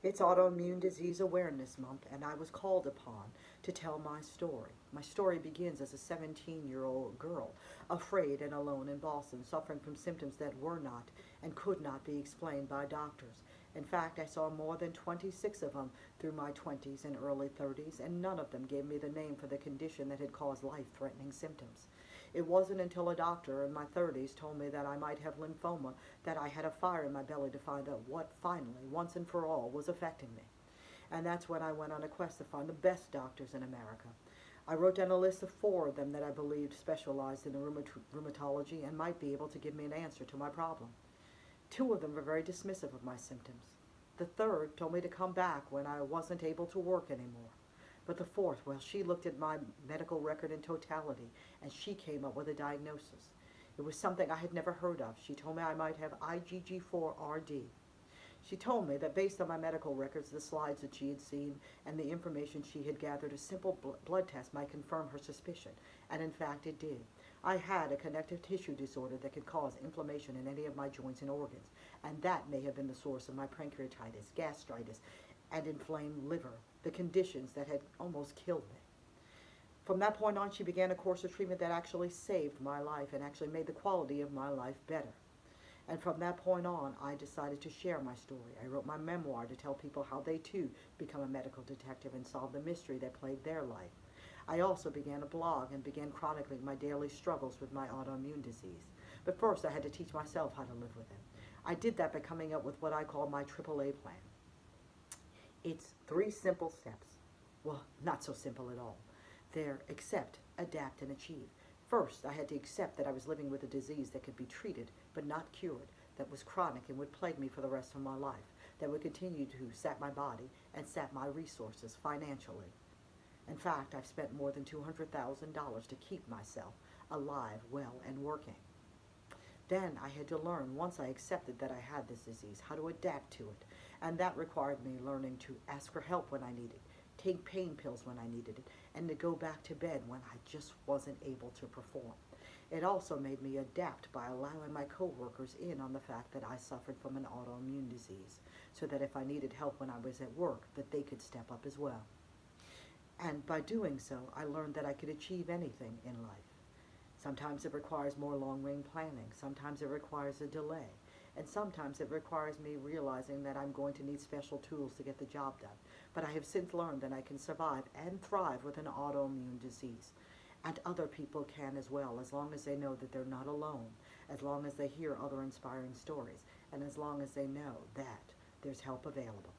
It's Autoimmune Disease Awareness Month, and I was called upon to tell my story. My story begins as a 17-year-old girl, afraid and alone in Boston, suffering from symptoms that were not and could not be explained by doctors. In fact, I saw more than 26 of them through my 20s and early 30s, and none of them gave me the name for the condition that had caused life-threatening symptoms. It wasn't until a doctor in my 30s told me that I might have lymphoma that I had a fire in my belly to find out what finally, once and for all, was affecting me. And that's when I went on a quest to find the best doctors in America. I wrote down a list of 4 of them that I believed specialized in rheumatology and might be able to give me an answer to my problem. 2 of them were very dismissive of my symptoms. The third told me to come back when I wasn't able to work anymore. But the fourth, well, she looked at my medical record in totality, and she came up with a diagnosis. It was something I had never heard of. She told me I might have IgG4-RD. She told me that based on my medical records, the slides that she had seen, and the information she had gathered, a simple blood test might confirm her suspicion, and in fact it did. I had a connective tissue disorder that could cause inflammation in any of my joints and organs, and that may have been the source of my pancreatitis, gastritis, and inflamed liver, the conditions that had almost killed me. From that point on, she began a course of treatment that actually saved my life and actually made the quality of my life better. And from that point on, I decided to share my story. I wrote my memoir to tell people how they too become a medical detective and solve the mystery that plagued their life. I also began a blog and began chronicling my daily struggles with my autoimmune disease. But first, I had to teach myself how to live with it. I did that by coming up with what I call my AAA plan. It's 3 simple steps. Well, not so simple at all. They're accept, adapt, and achieve. First, I had to accept that I was living with a disease that could be treated but not cured, that was chronic and would plague me for the rest of my life, that would continue to sap my body and sap my resources financially. In fact, I've spent more than $200,000 to keep myself alive, well, and working. Then I had to learn, once I accepted that I had this disease, how to adapt to it. And that required me learning to ask for help when I needed it, take pain pills when I needed it, and to go back to bed when I just wasn't able to perform. It also made me adapt by allowing my coworkers in on the fact that I suffered from an autoimmune disease, so that if I needed help when I was at work, that they could step up as well. And by doing so, I learned that I could achieve anything in life. Sometimes it requires more long-range planning. Sometimes it requires a delay. And sometimes it requires me realizing that I'm going to need special tools to get the job done. But I have since learned that I can survive and thrive with an autoimmune disease. And other people can as well, as long as they know that they're not alone, as long as they hear other inspiring stories, and as long as they know that there's help available.